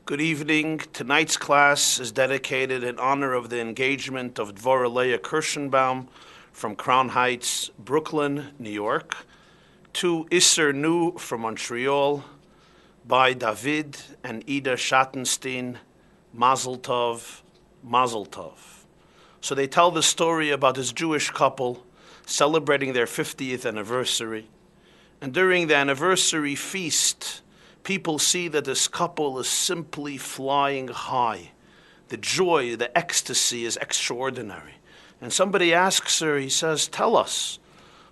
Good evening. Tonight's class is dedicated in honor of the engagement of Dvorah Leah Kirschenbaum from Crown Heights, Brooklyn, New York, to Isser Nu from Montreal, by David and Ida Schattenstein, Mazel Tov, Mazel Tov. So they tell the story about this Jewish couple celebrating their 50th anniversary. And during the anniversary feast, people see that this couple is simply flying high. The joy, the ecstasy is extraordinary. And somebody asks her, he says, tell us,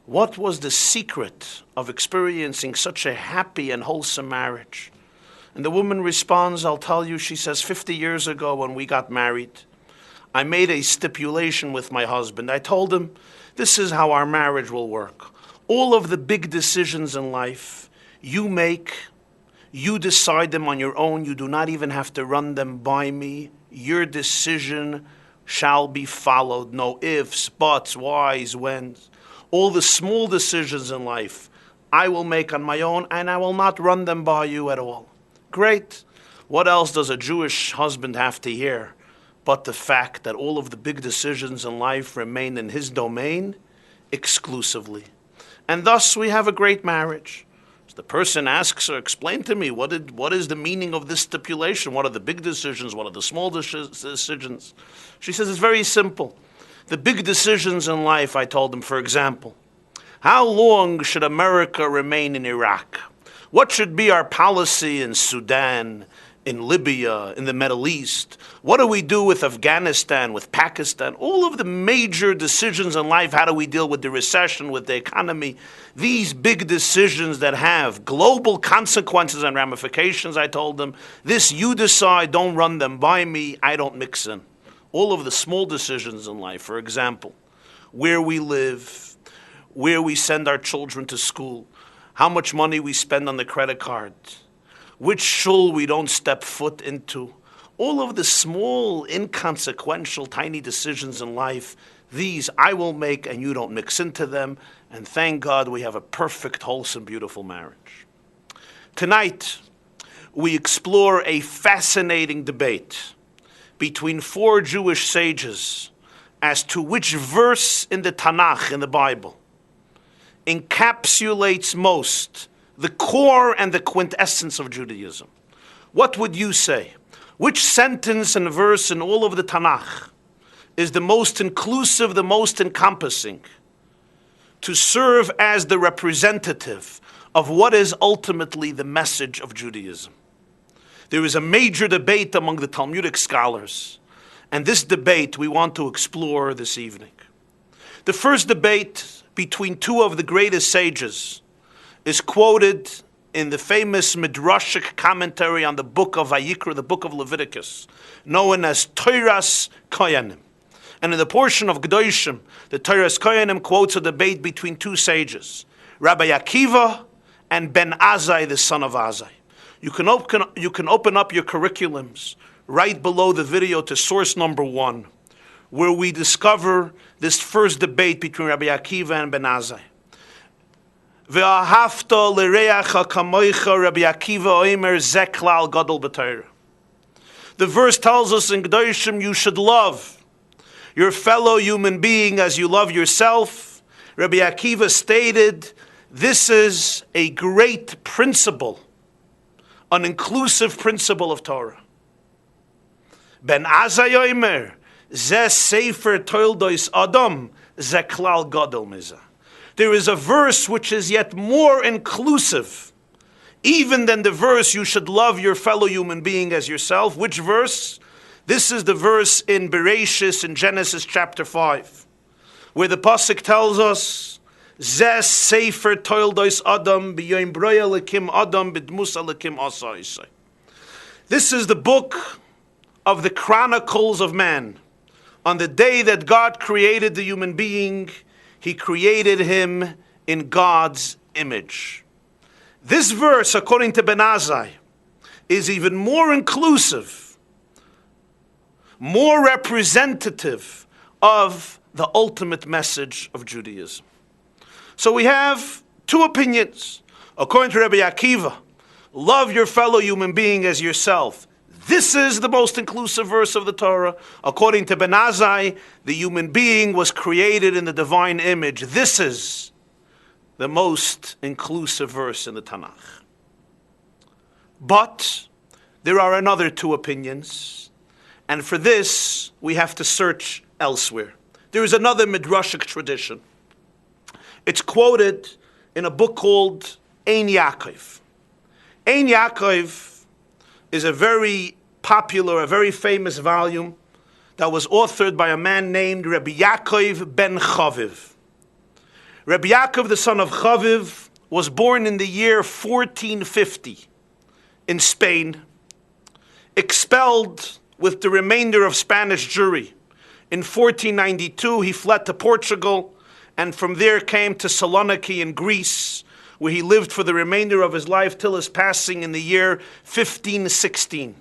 what was the secret of experiencing such a happy and wholesome marriage? And the woman responds, I'll tell you, she says, 50 years ago when we got married, I made a stipulation with my husband. I told him, this is how our marriage will work. All of the big decisions in life, you make, you decide them on your own. You do not even have to run them by me. Your decision shall be followed. No ifs, buts, whys, whens. All the small decisions in life, I will make on my own, and I will not run them by you at all. Great. What else does a Jewish husband have to hear but the fact that all of the big decisions in life remain in his domain exclusively? And thus we have a great marriage. The person asks her, explain to me, what is the meaning of this stipulation? What are the big decisions? What are the small decisions? She says, it's very simple. The big decisions in life, I told him, for example, how long should America remain in Iraq? What should be our policy in Sudan, in Libya, in the Middle East? What do we do with Afghanistan, with Pakistan? All of the major decisions in life, how do we deal with the recession, with the economy? These big decisions that have global consequences and ramifications, I told them, this you decide, don't run them by me, I don't mix in. All of the small decisions in life, for example, where we live, where we send our children to school, how much money we spend on the credit card, which shul we don't step foot into. All of the small, inconsequential, tiny decisions in life, these I will make and you don't mix into them. And thank God we have a perfect, wholesome, beautiful marriage. Tonight, we explore a fascinating debate between four Jewish sages as to which verse in the Tanakh, in the Bible, encapsulates most the core and the quintessence of Judaism. What would you say? Which sentence and verse in all of the Tanakh is the most inclusive, the most encompassing, to serve as the representative of what is ultimately the message of Judaism? There is a major debate among the Talmudic scholars, and this debate we want to explore this evening. The first debate between two of the greatest sages is quoted in the famous Midrashic commentary on the book of Vayikra, the book of Leviticus, known as Toras Kohanim. And in the portion of Gedoshim, the Toras Kohanim quotes a debate between two sages, Rabbi Akiva and Ben Azai, the son of Azai. You can open up your curriculums right below the video to source number 1, where we discover this first debate between Rabbi Akiva and Ben Azai. Ve'ahavta l'reacha kamoicha, Rabbi Akiva oimer zeh klal gadol b'Torah. The verse tells us in Gedoshim, you should love your fellow human being as you love yourself. Rabbi Akiva stated, this is a great principle, an inclusive principle of Torah. Ben Azai oimer zeh sefer toldos adam zeh klal gadol mizah. There is a verse which is yet more inclusive, even than the verse, you should love your fellow human being as yourself. Which verse? This is the verse in Bereshis, in Genesis chapter 5, where the pasuk tells us, Zeh sefer toldos adam b'yom broya lekim adam b'dmusa lekim asa isai. This is the book of the chronicles of man. On the day that God created the human being, He created him in God's image. This verse, according to Ben Azai, is even more inclusive, more representative of the ultimate message of Judaism. So we have two opinions. According to Rabbi Akiva, love your fellow human being as yourself. This is the most inclusive verse of the Torah. According to Ben Azai, the human being was created in the divine image. This is the most inclusive verse in the Tanakh. But there are another two opinions, and for this we have to search elsewhere. There is another midrashic tradition. It's quoted in a book called Ein Yaakov. Ein Yaakov is a very popular, a very famous volume that was authored by a man named Rabbi Yaakov ben Chaviv. Rabbi Yaakov, the son of Chaviv, was born in the year 1450 in Spain, expelled with the remainder of Spanish Jewry. In 1492, he fled to Portugal, and from there came to Saloniki in Greece, where he lived for the remainder of his life till his passing in the year 1516.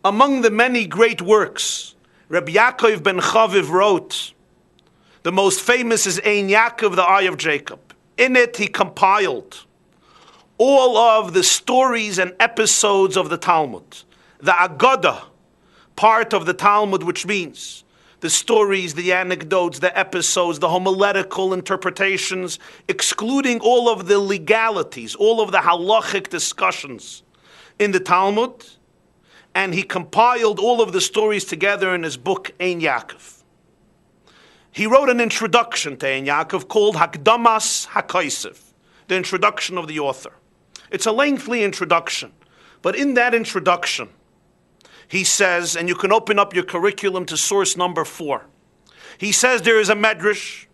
Among the many great works Rabbi Yaakov ben Chaviv wrote, the most famous is Ein Yaakov, the Eye of Jacob. In it, he compiled all of the stories and episodes of the Talmud. The Agadah, part of the Talmud, which means the stories, the anecdotes, the episodes, the homiletical interpretations, excluding all of the legalities, all of the halachic discussions in the Talmud. And he compiled all of the stories together in his book, Ein Yaakov. He wrote an introduction to Ein Yaakov called Hakdamas HaKaisiv, the introduction of the author. It's a lengthy introduction, but in that introduction, he says, and you can open up your curriculum to source number 4. He says there is a medrash.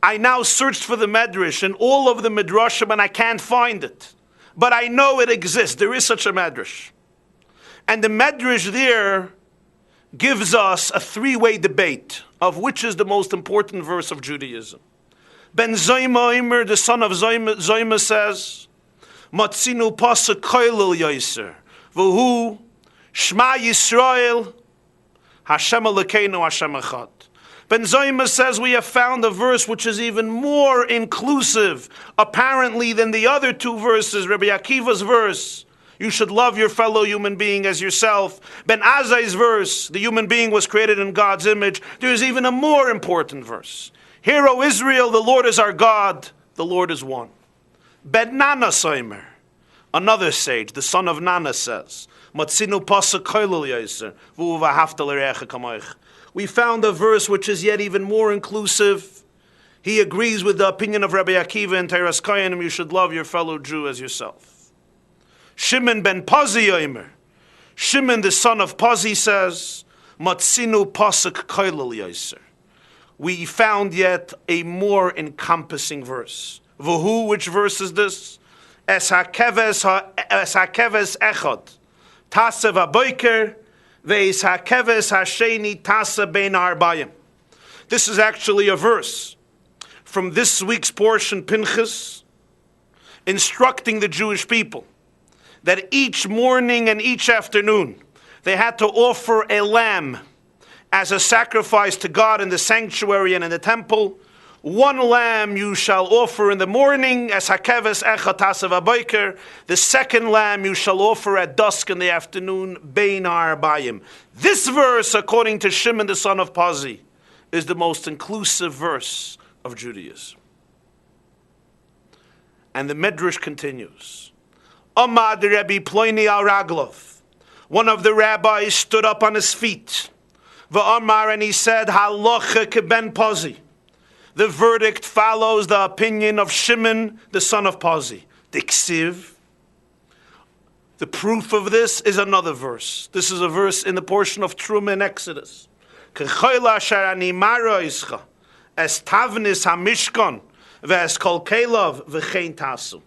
I now searched for the medrash in all of the midrashim and I can't find it. But I know it exists. There is such a medrash. And the medrash there gives us a 3-way debate of which is the most important verse of Judaism. Ben Zoyma Omer, the son of Zoyma, says, Matzinu pasuk koilel yoser, v'hu Shema Yisrael, Hashem Elokeinu, Hashem Echad. Ben Zoyma says we have found a verse which is even more inclusive, apparently, than the other two verses. Rabbi Akiva's verse, you should love your fellow human being as yourself. Ben Azai's verse, the human being was created in God's image. There is even a more important verse. Hear, O Israel, the Lord is our God, the Lord is one. Ben Nana Soimer, another sage, the son of Nana, says, we found a verse which is yet even more inclusive. He agrees with the opinion of Rabbi Akiva and Teras Koyanim, you should love your fellow Jew as yourself. Shimon ben Pazi Yomer, Shimon the son of Pazi says, Matzinu pasuk koilel yoser. We found yet a more encompassing verse. V'hu, which verse is this? Es hakeves echad. Tasa v'boiker, ve'is hakeves hasheni tasa bein ha'arbayim. This is actually a verse from this week's portion, Pinchas, instructing the Jewish people that each morning and each afternoon they had to offer a lamb as a sacrifice to God in the sanctuary and in the temple. One lamb you shall offer in the morning, as hakeves echad tasa v'boiker. The second lamb you shall offer at dusk in the afternoon, bein ha'arbayim. This verse, according to Shimon the son of Pazi, is the most inclusive verse of Judaism. And the Midrash continues. Amad Rabbi Ploini al Raglov. One of the rabbis stood up on his feet. V'amar, and he said, Halacha keben Pazi. The verdict follows the opinion of Shimon, the son of Pazi. Diksiv. The proof of this is another verse. This is a verse in the portion of Truma in Exodus. K'choyla asher ani mara ischa, es tavnis hamishkon, ve'es kol kelav v'chein tasu.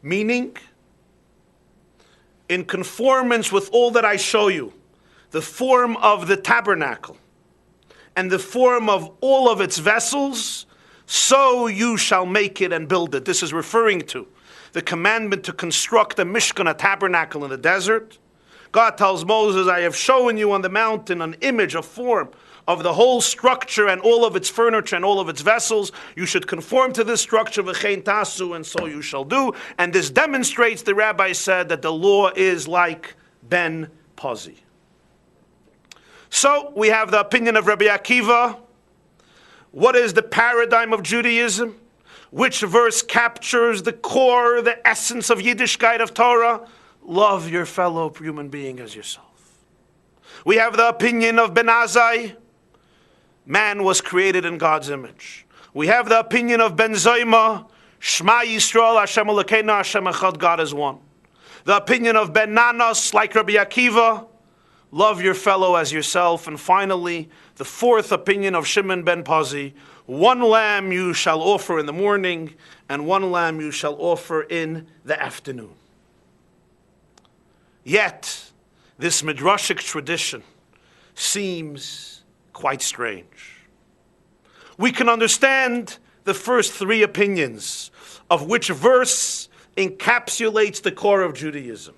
Meaning, in conformance with all that I show you, the form of the tabernacle, and the form of all of its vessels, so you shall make it and build it. This is referring to the commandment to construct a mishkan, a tabernacle in the desert. God tells Moses, I have shown you on the mountain an image, a form of the whole structure and all of its furniture and all of its vessels. You should conform to this structure, v'chein tasu, and so you shall do. And this demonstrates, the rabbi said, that the law is like ben Pazi. So we have the opinion of Rabbi Akiva. What is the paradigm of Judaism? Which verse captures the core, the essence of Yiddishkeit of Torah? Love your fellow human being as yourself. We have the opinion of Ben Azai. Man was created in God's image. We have the opinion of Ben Zoyma. Shema Yisrael, Hashem Elokeinu, Hashem Echad, God is one. The opinion of Ben Nanas, like Rabbi Akiva. Love your fellow as yourself. And finally, the fourth opinion of Shimon ben Pazi. One lamb you shall offer in the morning, and one lamb you shall offer in the afternoon. Yet, this midrashic tradition seems quite strange. We can understand the first three opinions of which verse encapsulates the core of Judaism.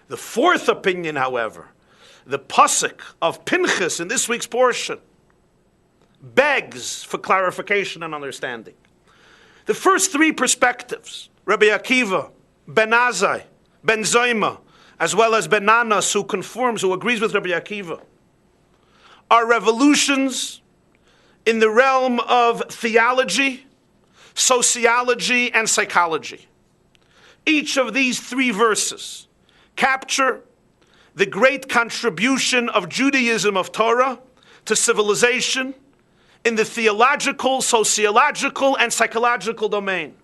The fourth opinion, however, the pasuk of Pinchas in this week's portion, begs for clarification and understanding. The first three perspectives, Rabbi Akiva, Ben Azai, Ben Zoyma, as well as Ben Nanas, who conforms, who agrees with Rabbi Akiva, are revolutions in the realm of theology, sociology, and psychology. Each of these three verses capture the great contribution of Judaism of Torah to civilization in the theological, sociological, and psychological domain.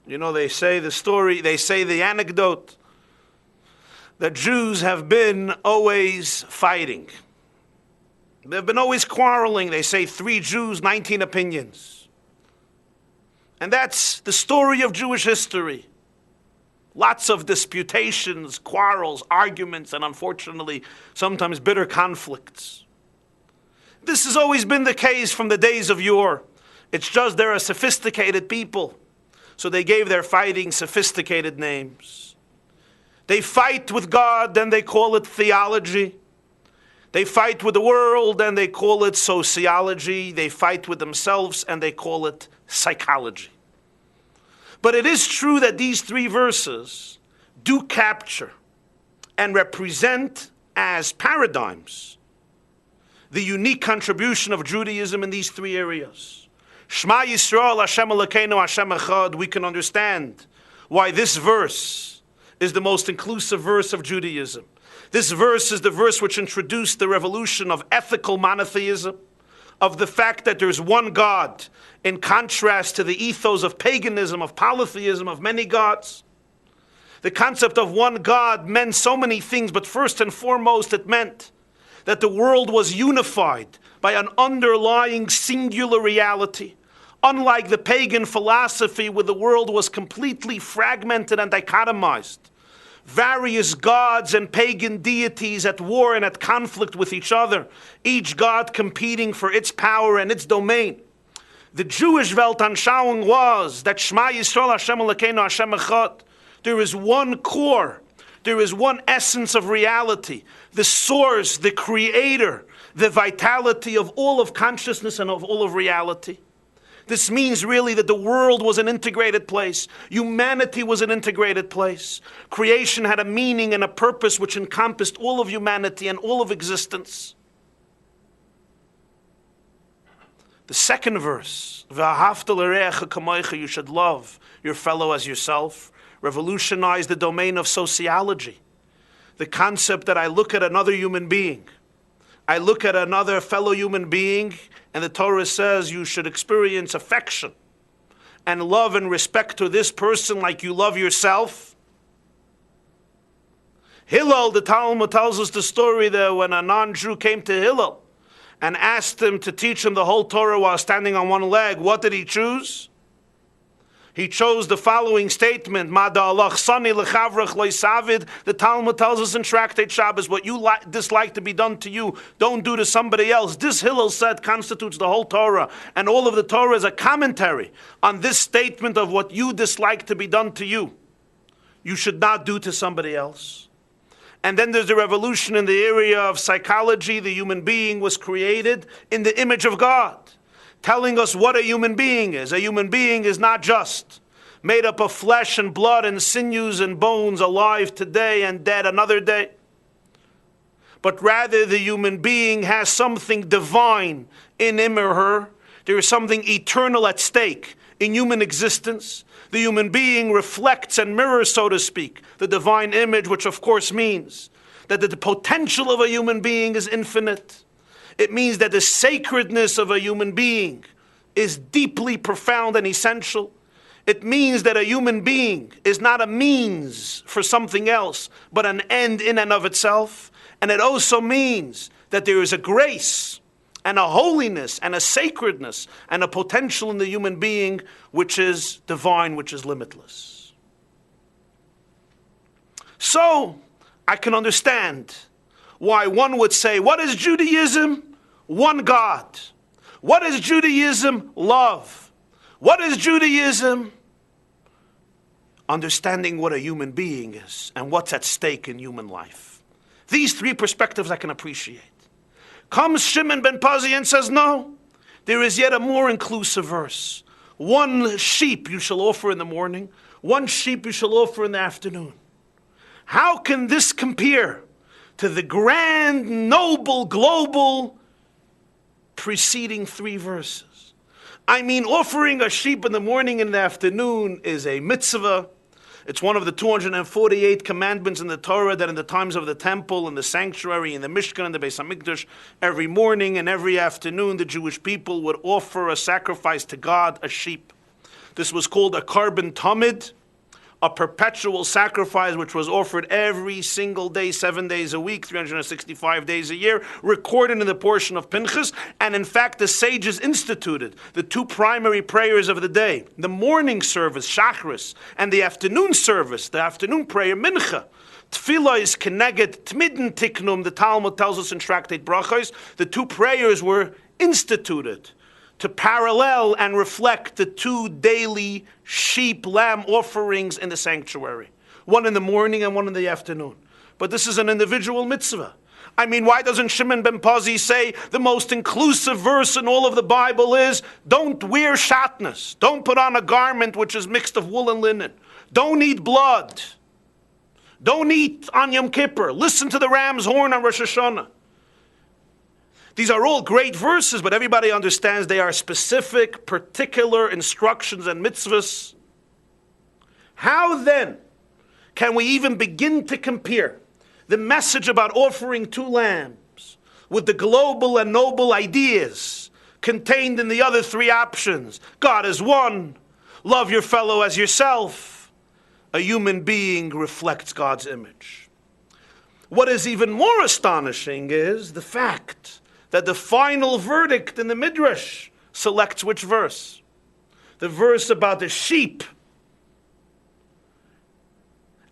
You know, they say the anecdote that Jews have been always fighting. They've been always quarreling. They say 3 Jews, 19 opinions. And that's the story of Jewish history. Lots of disputations, quarrels, arguments, and unfortunately, sometimes bitter conflicts. This has always been the case from the days of yore. It's just they're a sophisticated people, so they gave their fighting sophisticated names. They fight with God, and they call it theology. They fight with the world, and they call it sociology. They fight with themselves, and they call it psychology. But it is true that these 3 verses do capture and represent as paradigms the unique contribution of Judaism in these 3 areas. Shema Yisrael, Hashem Elokeinu, Hashem Echad. We can understand why this verse is the most inclusive verse of Judaism. This verse is the verse which introduced the revolution of ethical monotheism, of the fact that there's one God, in contrast to the ethos of paganism, of polytheism, of many gods. The concept of one God meant so many things, but first and foremost it meant that the world was unified by an underlying singular reality. Unlike the pagan philosophy where the world was completely fragmented and dichotomized, various gods and pagan deities at war and at conflict with each other, each god competing for its power and its domain. The Jewish Weltanschauung was that Shema Yisrael, Hashem Elokeinu, Hashem Echad. There is one core, there is one essence of reality, the source, the creator, the vitality of all of consciousness and of all of reality. This means really that the world was an integrated place. Humanity was an integrated place. Creation had a meaning and a purpose which encompassed all of humanity and all of existence. The second verse, V'ahavta l'reacha kamoicha, you should love your fellow as yourself, revolutionized the domain of sociology. The concept that I look at another human being, I look at another fellow human being, and the Torah says you should experience affection and love and respect to this person like you love yourself. Hillel, the Talmud tells us the story that when a non-Jew came to Hillel and asked him to teach him the whole Torah while standing on one leg, what did he choose? He chose the following statement, Mada Allah Sani Lechavrach Loisavid. The Talmud tells us in Tractate Shabbos, what you dislike to be done to you, don't do to somebody else. This, Hillel said, constitutes the whole Torah. And all of the Torah is a commentary on this statement of what you dislike to be done to you, you should not do to somebody else. And then there's a revolution in the area of psychology. The human being was created in the image of God, telling us what a human being is. A human being is not just made up of flesh and blood and sinews and bones, alive today and dead another day. But rather the human being has something divine in him or her. There is something eternal at stake in human existence. The human being reflects and mirrors, so to speak, the divine image, which of course means that the potential of a human being is infinite. It means that the sacredness of a human being is deeply profound and essential. It means that a human being is not a means for something else, but an end in and of itself. And it also means that there is a grace and a holiness and a sacredness and a potential in the human being which is divine, which is limitless. So, I can understand why one would say, what is Judaism? One God. What is Judaism? Love. What is Judaism? Understanding what a human being is and what's at stake in human life. These three perspectives I can appreciate. Comes Shimon ben Pazi and says, no, there is yet a more inclusive verse. One sheep you shall offer in the morning, one sheep you shall offer in the afternoon. How can this compare to the grand, noble, global preceding three verses? I mean, offering a sheep in the morning and the afternoon is a mitzvah. It's one of the 248 commandments in the Torah that in the times of the temple and the sanctuary and the Mishkan and the Beis HaMikdash, every morning and every afternoon the Jewish people would offer a sacrifice to God, a sheep. This was called a carbon tamid, a perpetual sacrifice which was offered every single day, 7 days a week, 365 days a year, recorded in the portion of Pinchas. And in fact, the sages instituted the two primary prayers of the day, the morning service, Shachris, and the afternoon service, the afternoon prayer, Mincha. Tefillah is keneged tmidin tiknum, the Talmud tells us in Tractate Brachos. The two prayers were instituted to parallel and reflect the two daily sheep, lamb offerings in the sanctuary. One in the morning and one in the afternoon. But this is an individual mitzvah. I mean, why doesn't Shimon ben Pazi say the most inclusive verse in all of the Bible is, don't wear shatnez, don't put on a garment which is mixed of wool and linen, don't eat blood, don't eat on Yom Kippur, listen to the ram's horn on Rosh Hashanah. These are all great verses, but everybody understands they are specific, particular instructions and mitzvahs. How then can we even begin to compare the message about offering two lambs with the global and noble ideas contained in the other three options? God is one. Love your fellow as yourself. A human being reflects God's image. What is even more astonishing is the fact that the final verdict in the Midrash selects which verse? The verse about the sheep.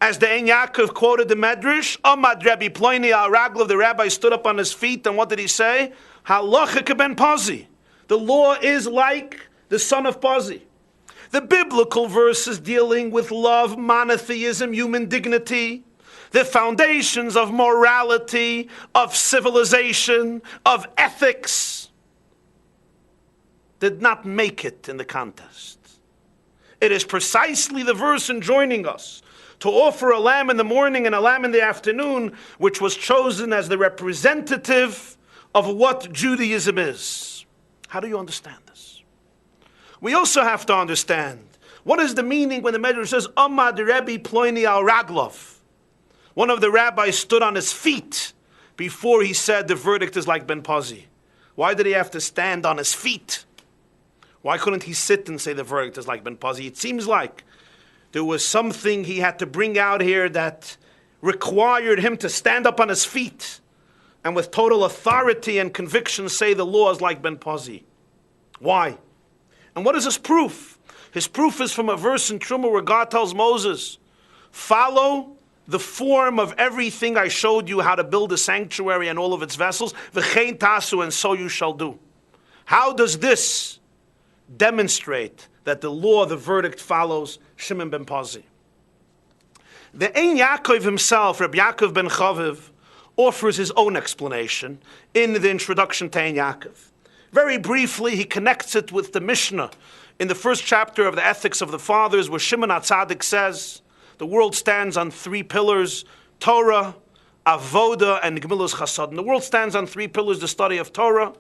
As the Ein Yaakov quoted the Midrash, Amad Rabbi Ploini al Raglav, the rabbi stood up on his feet, and what did he say? Halacha ben Pazi. The law is like the son of Pazi. The biblical verses dealing with love, monotheism, human dignity, the foundations of morality, of civilization, of ethics, did not make it in the contest. It is precisely the verse enjoining us to offer a lamb in the morning and a lamb in the afternoon, which was chosen as the representative of what Judaism is. How do you understand this? We also have to understand, what is the meaning when the Medrash says, Amad Rabbi Ploini al Raglav? One of the rabbis stood on his feet before he said the verdict is like Ben Pazi. Why did he have to stand on his feet? Why couldn't he sit and say the verdict is like Ben Pazi? It seems like there was something he had to bring out here that required him to stand up on his feet and with total authority and conviction say the law is like Ben Pazi. Why? And what is his proof? His proof is from a verse in Truma where God tells Moses, follow the form of everything I showed you how to build a sanctuary and all of its vessels, v'chein tasu, and so you shall do. How does this demonstrate that the law, the verdict, follows Shimon ben Pazi? The Ein Yaakov himself, Rabbi Yaakov ben Chaviv, offers his own explanation in the introduction to Ein Yaakov. Very briefly, he connects it with the Mishnah in the first chapter of the Ethics of the Fathers, where Shimon HaTzadik says, the world stands on three pillars: Torah, Avoda, and Gemilas Chasadim. The world stands on three pillars: the study of Torah,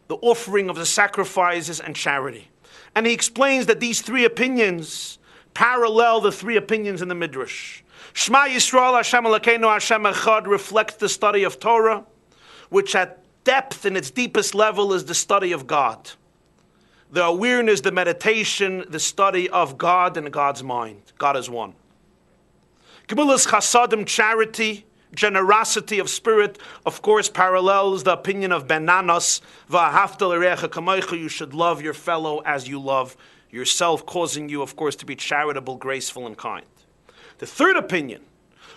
the offering of the sacrifices, and charity. And he explains that these three opinions parallel the three opinions in the Midrash. Shema Yisrael Hashem Elokeinu Hashem Echad reflects the study of Torah, which at depth, in its deepest level, is the study of God. The awareness, the meditation, the study of God and God's mind. God is one. Gemilas Chasadim, charity, generosity of spirit, of course, parallels the opinion of Ben Nanos, V'ahavta l'recha kamocha, you should love your fellow as you love yourself, causing you, of course, to be charitable, graceful, and kind. The third opinion,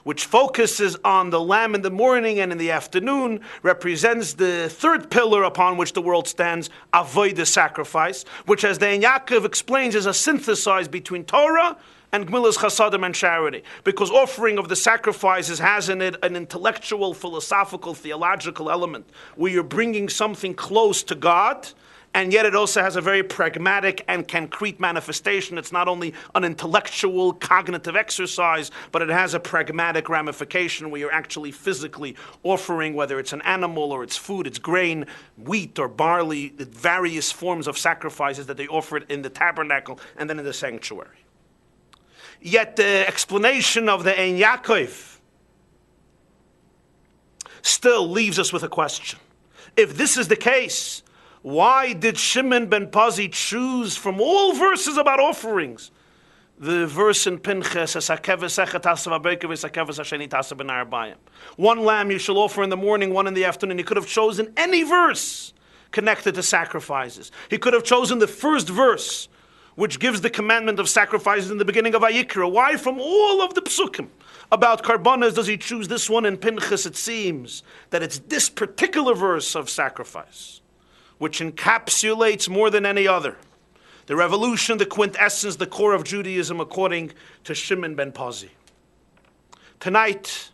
which focuses on the lamb in the morning and in the afternoon, represents the third pillar upon which the world stands, avodah, sacrifice, which, as the Ein Yaakov explains, is a synthesis between Torah and Gemilas Chasadim and charity, because offering of the sacrifices has in it an intellectual, philosophical, theological element, where you're bringing something close to God, and yet it also has a very pragmatic and concrete manifestation. It's not only an intellectual, cognitive exercise, but it has a pragmatic ramification where you're actually physically offering, whether it's an animal or it's food, it's grain, wheat or barley, the various forms of sacrifices that they offered in the tabernacle and then in the sanctuary. Yet the explanation of the Ein Yaakov still leaves us with a question. If this is the case, why did Shimon ben Pazi choose from all verses about offerings the verse in Pinchas, one lamb you shall offer in the morning, one in the afternoon? He could have chosen any verse connected to sacrifices. He could have chosen the first verse, which gives the commandment of sacrifices in the beginning of Vayikra. Why from all of the psukim about karbanas does he choose this one in Pinchas? It seems that it's this particular verse of sacrifice which encapsulates more than any other the revolution, the quintessence, the core of Judaism, according to Shimon ben Pazi. Tonight,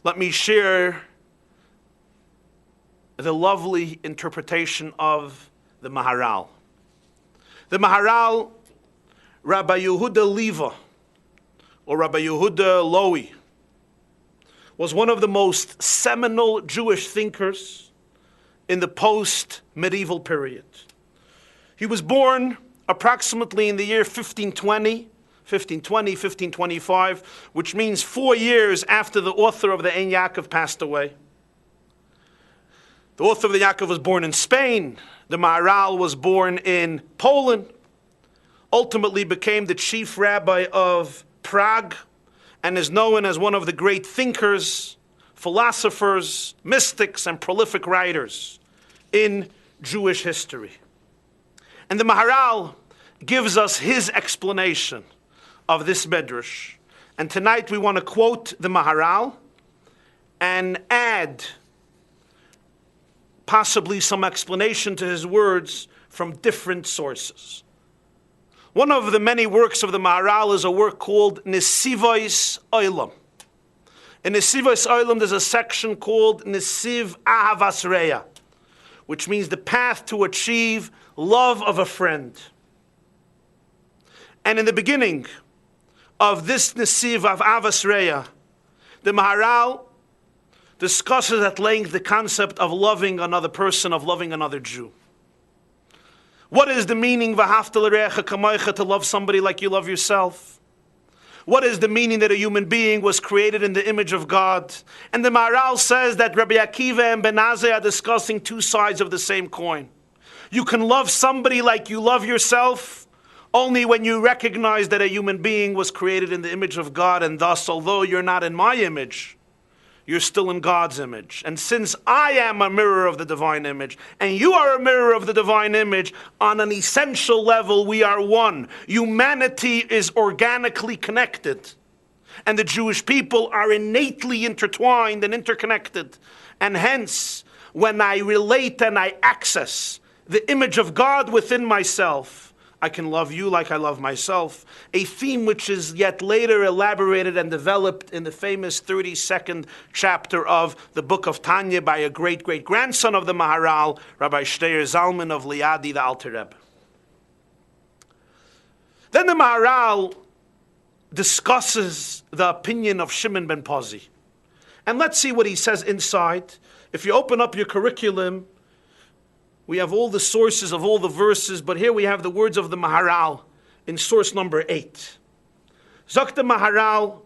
let me share the lovely interpretation of the Maharal. The Maharal, Rabbi Yehuda Leva, or Rabbi Yehuda Lowy, was one of the most seminal Jewish thinkers in the post-medieval period. He was born approximately in the year 1525, which means 4 years after the author of the Ein Yaakov passed away. The author of the Yaakov was born in Spain. The Maharal was born in Poland, ultimately became the chief rabbi of Prague, and is known as one of the great thinkers, philosophers, mystics, and prolific writers in Jewish history. And the Maharal gives us his explanation of this Midrash. And tonight we want to quote the Maharal and add possibly some explanation to his words from different sources. One of the many works of the Maharal is a work called Nesivos Olam. In Nesivos Olam there's a section called Nesiv Ahavas Reya, which means the path to achieve love of a friend. And in the beginning of this Nesiv of Ahavas Reya, the Maharal discusses at length the concept of loving another person, of loving another Jew. What is the meaning, v'ahavta l'recha kamocha, to love somebody like you love yourself? What is the meaning that a human being was created in the image of God? And the Maharal says that Rabbi Akiva and Ben Azai are discussing two sides of the same coin. You can love somebody like you love yourself only when you recognize that a human being was created in the image of God, and thus, although you're not in my image, you're still in God's image. And since I am a mirror of the divine image, and you are a mirror of the divine image, on an essential level, we are one. Humanity is organically connected. And the Jewish people are innately intertwined and interconnected. And hence, when I relate and I access the image of God within myself, I can love you like I love myself, a theme which is yet later elaborated and developed in the famous 32nd chapter of the book of Tanya by a great-great-grandson of the Maharal, Rabbi Shteir Zalman of Liadi, the Alter Rebbe. Then the Maharal discusses the opinion of Shimon ben Pazi. And let's see what he says inside. If you open up your curriculum, we have all the sources of all the verses, but here we have the words of the Maharal in source number 8. Zok the Maharal,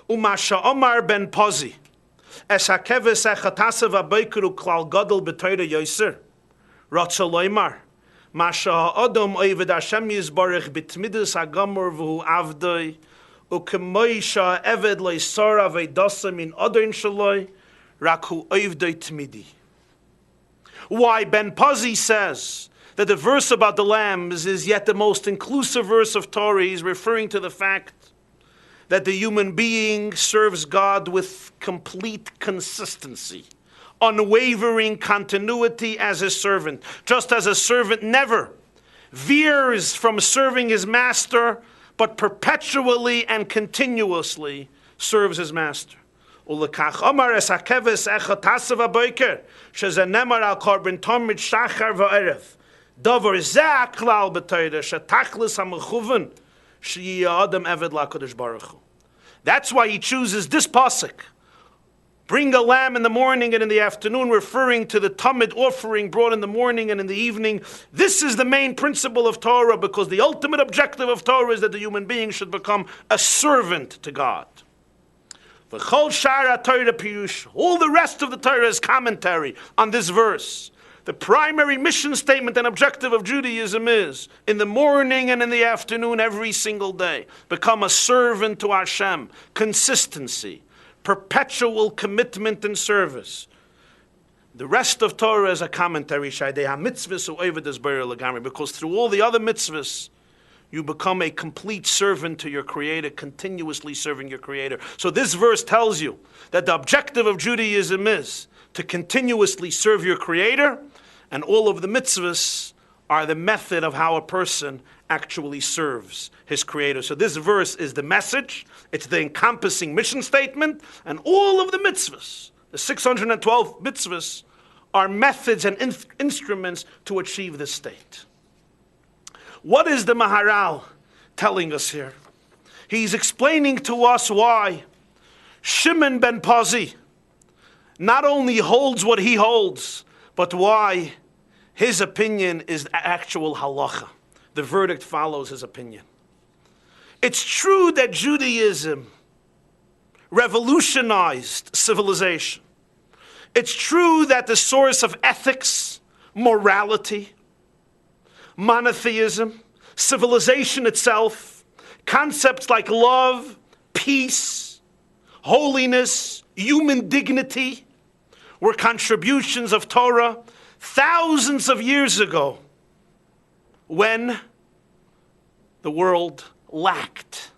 Umasha Omar ben Pazi, Es hakeves echatasav abaykeru klal gadol b'toyre yoser, Ratza loymar, Masha ha'adam oived Hashem yizbarech b'tmidus hagamor v'hu avdoi, Ukemoi sha'eved lo'isara v'edasa min adon shaloi, Rakhu oivdoi tmidi. Why Ben Pazi says that the verse about the lambs is yet the most inclusive verse of Torah. He's referring to the fact that the human being serves God with complete consistency, unwavering continuity as his servant. Just as a servant never veers from serving his master, but perpetually and continuously serves his master. Ulekach Omar es hakeves echad tasav haboker, sheze nemar al korban tomid shachar va'erev. Davar zeh klal b'Torah, shetachlis ha'mechuven, she'yeh adam eved la'kadosh baruch hu. That's why he chooses this pasuk. Bring a lamb in the morning and in the afternoon, referring to the tamid offering brought in the morning and in the evening. This is the main principle of Torah, because the ultimate objective of Torah is that the human being should become a servant to God. All the rest of the Torah is commentary on this verse. The primary mission statement and objective of Judaism is, in the morning and in the afternoon, every single day, become a servant to Hashem. Consistency, perpetual commitment and service. The rest of Torah is a commentary, because through all the other mitzvahs, you become a complete servant to your Creator, continuously serving your Creator. So this verse tells you that the objective of Judaism is to continuously serve your Creator, and all of the mitzvahs are the method of how a person actually serves his Creator. So this verse is the message, it's the encompassing mission statement, and all of the mitzvahs, the 612 mitzvahs, are methods and instruments to achieve this state. What is the Maharal telling us here? He's explaining to us why Shimon ben Pazi not only holds what he holds, but why his opinion is actual halacha. The verdict follows his opinion. It's true that Judaism revolutionized civilization. It's true that the source of ethics, morality, monotheism, civilization itself, concepts like love, peace, holiness, human dignity, were contributions of Torah thousands of years ago, when the world lacked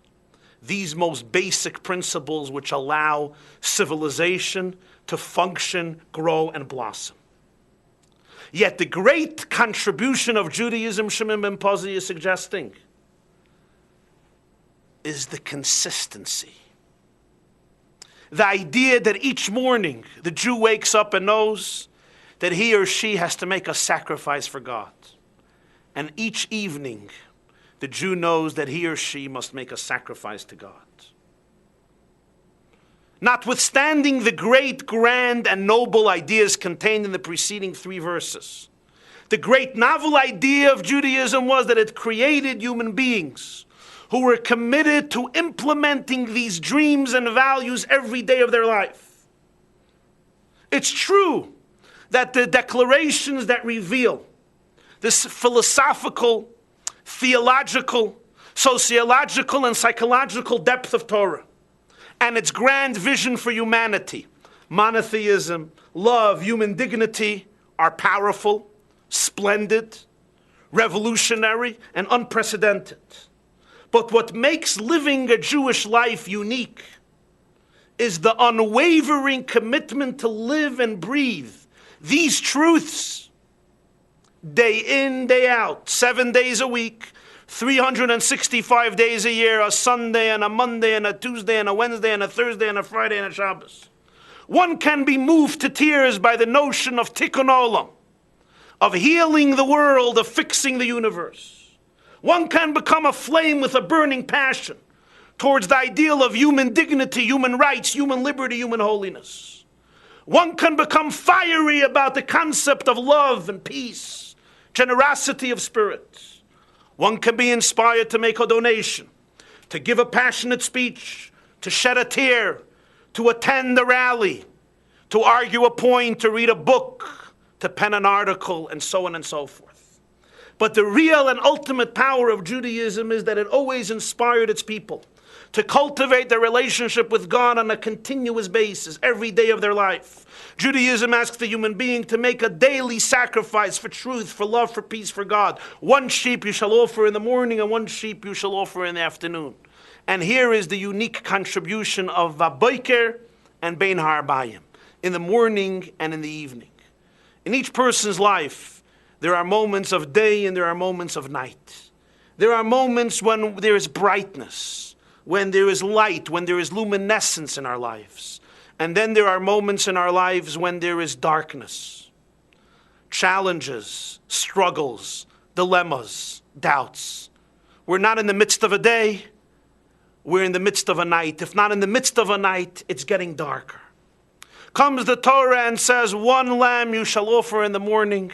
these most basic principles which allow civilization to function, grow, and blossom. Yet the great contribution of Judaism, Shimon ben Pazi is suggesting, is the consistency. The idea that each morning the Jew wakes up and knows that he or she has to make a sacrifice for God. And each evening the Jew knows that he or she must make a sacrifice to God. Notwithstanding the great, grand, and noble ideas contained in the preceding 3 verses, the great novel idea of Judaism was that it created human beings who were committed to implementing these dreams and values every day of their life. It's true that the declarations that reveal this philosophical, theological, sociological, and psychological depth of Torah and its grand vision for humanity, monotheism, love, human dignity, are powerful, splendid, revolutionary, and unprecedented. But what makes living a Jewish life unique is the unwavering commitment to live and breathe these truths day in, day out, 7 days a week, 365 days a year, a Sunday and a Monday and a Tuesday and a Wednesday and a Thursday and a Friday and a Shabbos. One can be moved to tears by the notion of tikkun olam, of healing the world, of fixing the universe. One can become a flame with a burning passion towards the ideal of human dignity, human rights, human liberty, human holiness. One can become fiery about the concept of love and peace, generosity of spirit. One can be inspired to make a donation, to give a passionate speech, to shed a tear, to attend a rally, to argue a point, to read a book, to pen an article, and so on and so forth. But the real and ultimate power of Judaism is that it always inspired its people to cultivate their relationship with God on a continuous basis, every day of their life. Judaism asks the human being to make a daily sacrifice for truth, for love, for peace, for God. One sheep you shall offer in the morning, and one sheep you shall offer in the afternoon. And here is the unique contribution of Vaboiker and Bein Ha'arbayim, in the morning and in the evening. In each person's life, there are moments of day and there are moments of night. There are moments when there is brightness, when there is light, when there is luminescence in our lives. And then there are moments in our lives when there is darkness, challenges, struggles, dilemmas, doubts. We're not in the midst of a day, we're in the midst of a night. If not in the midst of a night, it's getting darker. Comes the Torah and says, one lamb you shall offer in the morning,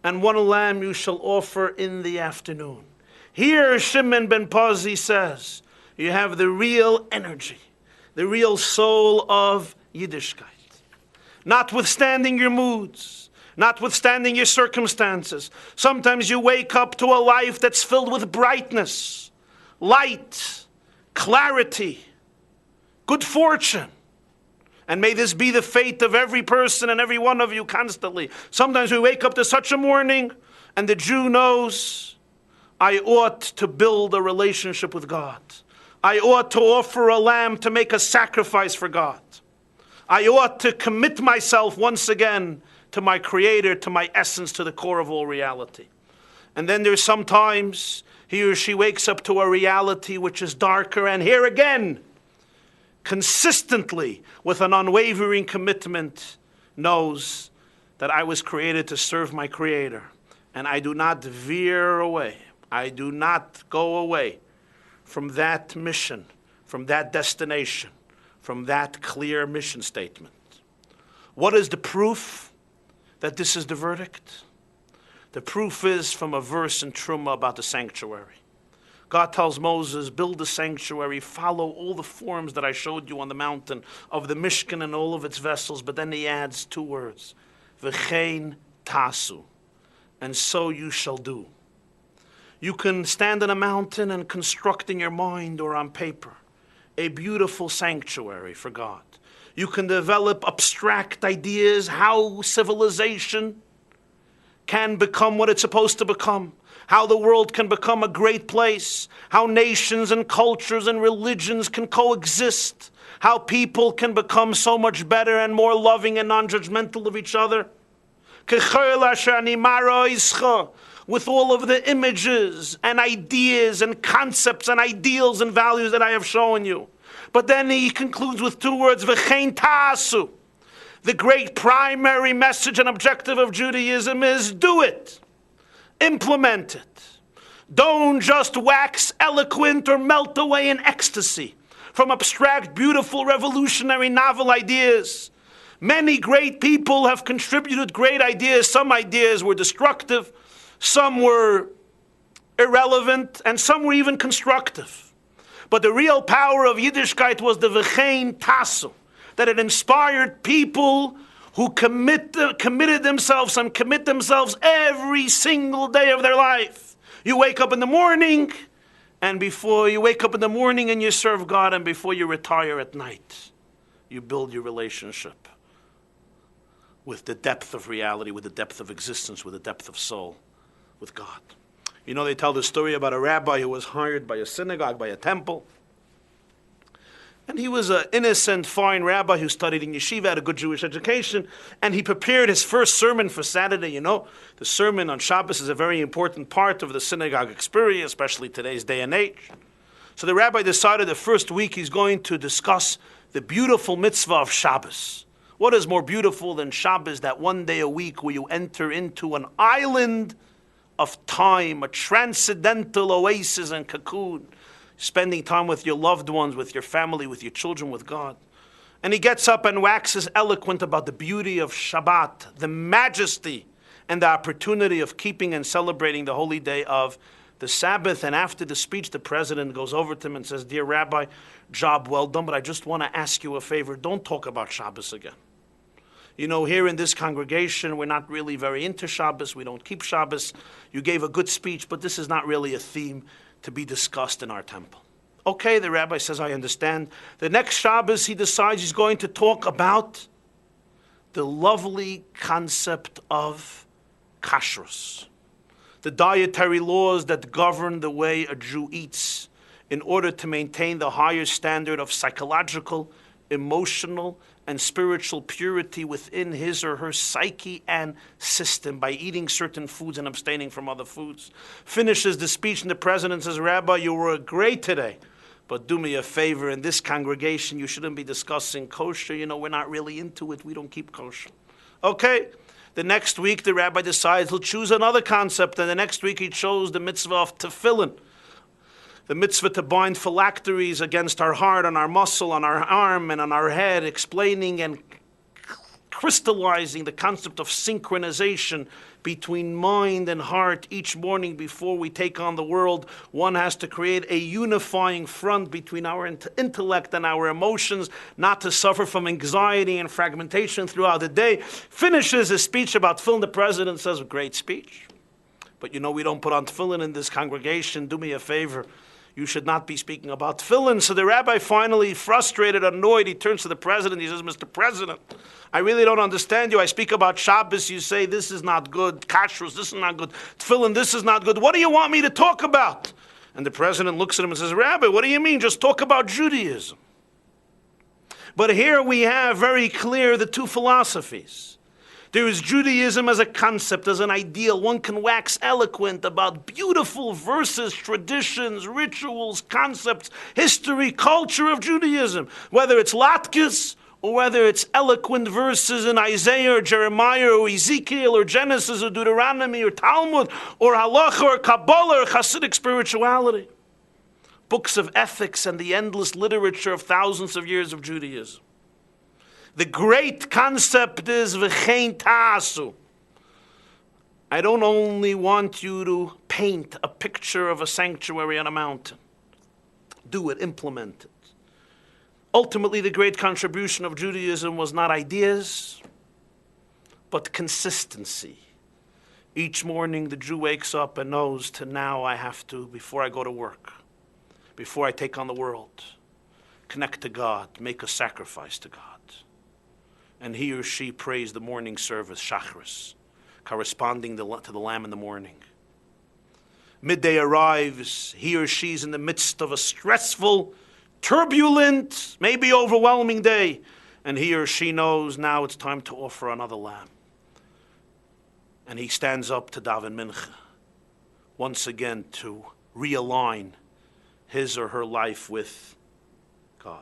and one lamb you shall offer in the afternoon. Here Shimon ben Pazi says, you have the real energy, the real soul of Yiddishkeit. Notwithstanding your moods, notwithstanding your circumstances, sometimes you wake up to a life that's filled with brightness, light, clarity, good fortune. And may this be the fate of every person and every one of you constantly. Sometimes we wake up to such a morning, and the Jew knows, I ought to build a relationship with God. I ought to offer a lamb to make a sacrifice for God. I ought to commit myself once again to my Creator, to my essence, to the core of all reality. And then there's sometimes he or she wakes up to a reality which is darker, and here again, consistently, with an unwavering commitment, knows that I was created to serve my Creator. And I do not veer away. I do not go away from that mission, from that destination, from that clear mission statement. What is the proof that this is the verdict? The proof is from a verse in Truma about the sanctuary. God tells Moses, build the sanctuary, follow all the forms that I showed you on the mountain of the Mishkan and all of its vessels, but then he adds two words, v'chein tasu, and so you shall do. You can stand on a mountain and construct in your mind or on paper a beautiful sanctuary for God. You can develop abstract ideas how civilization can become what it's supposed to become, how the world can become a great place, how nations and cultures and religions can coexist, how people can become so much better and more loving and non-judgmental of each other. With all of the images and ideas and concepts and ideals and values that I have shown you. But then he concludes with two words, v'chein ta'asu. The great primary message and objective of Judaism is do it. Implement it. Don't just wax eloquent or melt away in ecstasy from abstract, beautiful, revolutionary, novel ideas. Many great people have contributed great ideas. Some ideas were destructive, some were irrelevant, and some were even constructive. But the real power of Yiddishkeit was the v'chein tasu, that it inspired people who committed themselves and commit themselves every single day of their life. You wake up in the morning, and before you wake up in the morning and you serve God, and before you retire at night, you build your relationship with the depth of reality, with the depth of existence, with the depth of soul, with God. You know, they tell the story about a rabbi who was hired by a synagogue, by a temple. And he was an innocent, fine rabbi who studied in yeshiva, had a good Jewish education, and he prepared his first sermon for Saturday. You know, the sermon on Shabbos is a very important part of the synagogue experience, especially today's day and age. So the rabbi decided the first week he's going to discuss the beautiful mitzvah of Shabbos. What is more beautiful than Shabbos, that one day a week where you enter into an island of time, a transcendental oasis and cocoon, spending time with your loved ones, with your family, with your children, with God. And he gets up and waxes eloquent about the beauty of Shabbat, the majesty and the opportunity of keeping and celebrating the holy day of the Sabbath. And after the speech, the president goes over to him and says, "Dear Rabbi, job well done, but I just want to ask you a favor. Don't talk about Shabbos again. You know, here in this congregation, we're not really very into Shabbos. We don't keep Shabbos. You gave a good speech, but this is not really a theme to be discussed in our temple." Okay, the rabbi says, "I understand." The next Shabbos, he decides he's going to talk about the lovely concept of kashrus, the dietary laws that govern the way a Jew eats in order to maintain the higher standard of psychological, emotional, and spiritual purity within his or her psyche and system by eating certain foods and abstaining from other foods. Finishes the speech and the president says, "Rabbi, you were great today, but do me a favor. In this congregation, you shouldn't be discussing kosher. You know, we're not really into it. We don't keep kosher." Okay. The next week, the rabbi decides he'll choose another concept, and the next week he chose the mitzvah of tefillin, the mitzvah to bind phylacteries against our heart, on our muscle, on our arm, and on our head, explaining and crystallizing the concept of synchronization between mind and heart. Each morning before we take on the world, one has to create a unifying front between our intellect and our emotions, not to suffer from anxiety and fragmentation throughout the day. Finishes his speech about tefillin. The president says, "Great speech, but you know we don't put on tefillin in this congregation. Do me a favor. You should not be speaking about tefillin." So the rabbi, finally frustrated, annoyed, he turns to the president. He says, "Mr. President, I really don't understand you. I speak about Shabbos. You say this is not good. Kashrus, this is not good. Tefillin, this is not good. What do you want me to talk about?" And the president looks at him and says, "Rabbi, what do you mean? Just talk about Judaism." But here we have very clear the two philosophies. There is Judaism as a concept, as an ideal. One can wax eloquent about beautiful verses, traditions, rituals, concepts, history, culture of Judaism. Whether it's latkes or whether it's eloquent verses in Isaiah or Jeremiah or Ezekiel or Genesis or Deuteronomy or Talmud or Halacha or Kabbalah or Hasidic spirituality. Books of ethics and the endless literature of thousands of years of Judaism. The great concept is v'chein ta'asu. I don't only want you to paint a picture of a sanctuary on a mountain. Do it, implement it. Ultimately, the great contribution of Judaism was not ideas, but consistency. Each morning, the Jew wakes up and knows to now I have to, before I go to work, before I take on the world, connect to God, make a sacrifice to God. And he or she prays the morning service, Shacharis, corresponding to the Lamb in the morning. Midday arrives, he or she's in the midst of a stressful, turbulent, maybe overwhelming day, and he or she knows now it's time to offer another lamb. And he stands up to daven mincha, once again to realign his or her life with God.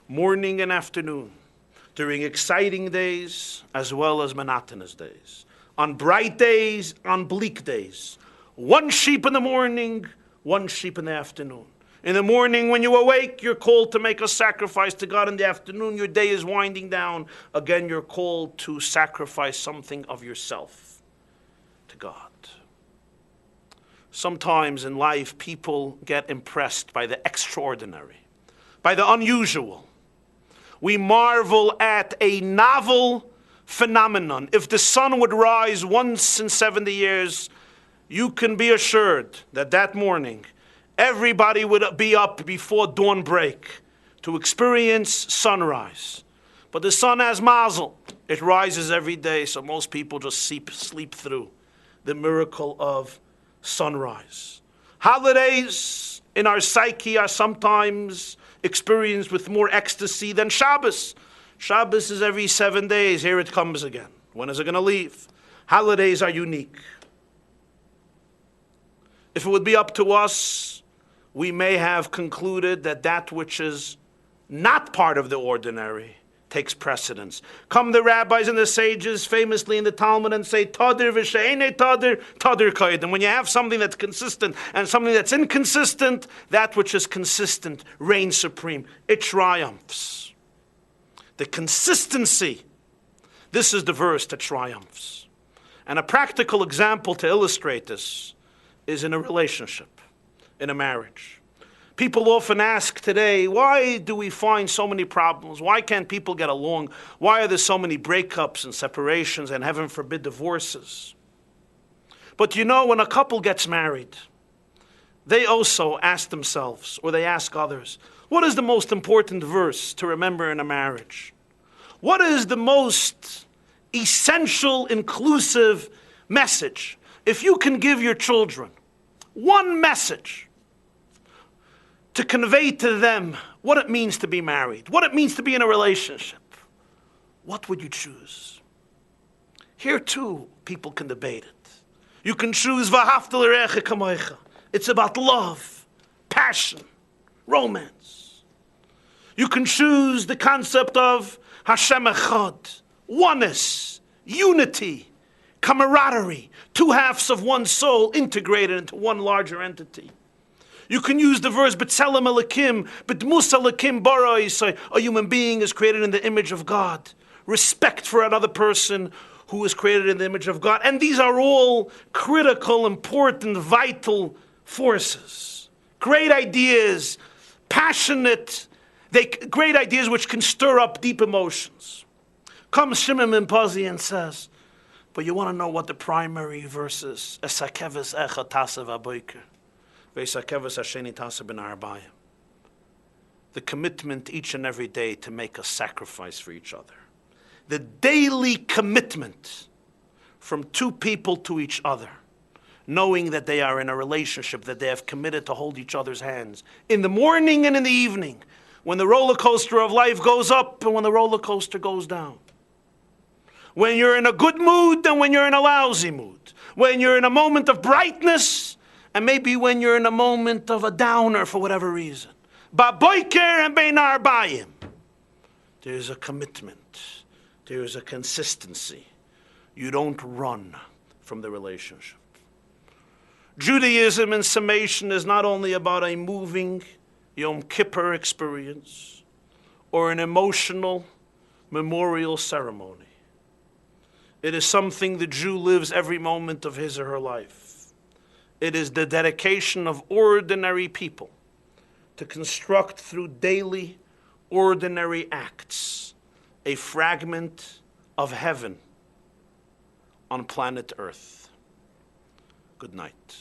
Morning and afternoon, during exciting days as well as monotonous days, on bright days, on bleak days, one sheep in the morning, one sheep in the afternoon. In the morning when you awake, you're called to make a sacrifice to God. In the afternoon, your day is winding down. Again, you're called to sacrifice something of yourself to God. Sometimes in life, people get impressed by the extraordinary, by the unusual. We marvel at a novel phenomenon. If the sun would rise once in 70 years, you can be assured that that morning, everybody would be up before dawn break to experience sunrise. But the sun has mazel. It rises every day, so most people just sleep through the miracle of sunrise. Holidays in our psyche are sometimes experienced with more ecstasy than Shabbos. Shabbos is every 7 days. Here it comes again. When is it going to leave? Holidays are unique. If it would be up to us, we may have concluded that that which is not part of the ordinary takes precedence. Come the rabbis and the sages, famously in the Talmud, and say, Tadir v'she'enei tadir, tadir kaid. And when you have something that's consistent and something that's inconsistent, that which is consistent reigns supreme. It triumphs. The consistency, this is the verse that triumphs. And a practical example to illustrate this is in a relationship, in a marriage. People often ask today, why do we find so many problems? Why can't people get along? Why are there so many breakups and separations and, heaven forbid, divorces? But you know, when a couple gets married, they also ask themselves, or they ask others, what is the most important verse to remember in a marriage? What is the most essential, inclusive message? If you can give your children one message to convey to them what it means to be married, what it means to be in a relationship, what would you choose? Here too, people can debate it. You can choose V'ahavta l're'echa kamocha. It's about love, passion, romance. You can choose the concept of Hashem Echad, oneness, unity, camaraderie, two halves of one soul integrated into one larger entity. You can use the verse, B'tselem Elokim, B'dmus Elokim bara Yisai. A human being is created in the image of God. Respect for another person who is created in the image of God. And these are all critical, important, vital forces. Great ideas, passionate, great ideas which can stir up deep emotions. Comes Shimon ben Pazi and says, but you want to know what the primary verse is? Esakeves echa tasev aboiker. The commitment each and every day to make a sacrifice for each other. The daily commitment from two people to each other, knowing that they are in a relationship, that they have committed to hold each other's hands in the morning and in the evening, when the roller coaster of life goes up and when the roller coaster goes down. When you're in a good mood and when you're in a lousy mood. When you're in a moment of brightness and maybe when you're in a moment of a downer for whatever reason. Ba'boiker and beinar bayim. There's a commitment. There's a consistency. You don't run from the relationship. Judaism, in summation, is not only about a moving Yom Kippur experience or an emotional memorial ceremony. It is something the Jew lives every moment of his or her life. It is the dedication of ordinary people to construct through daily, ordinary acts a fragment of heaven on planet Earth. Good night.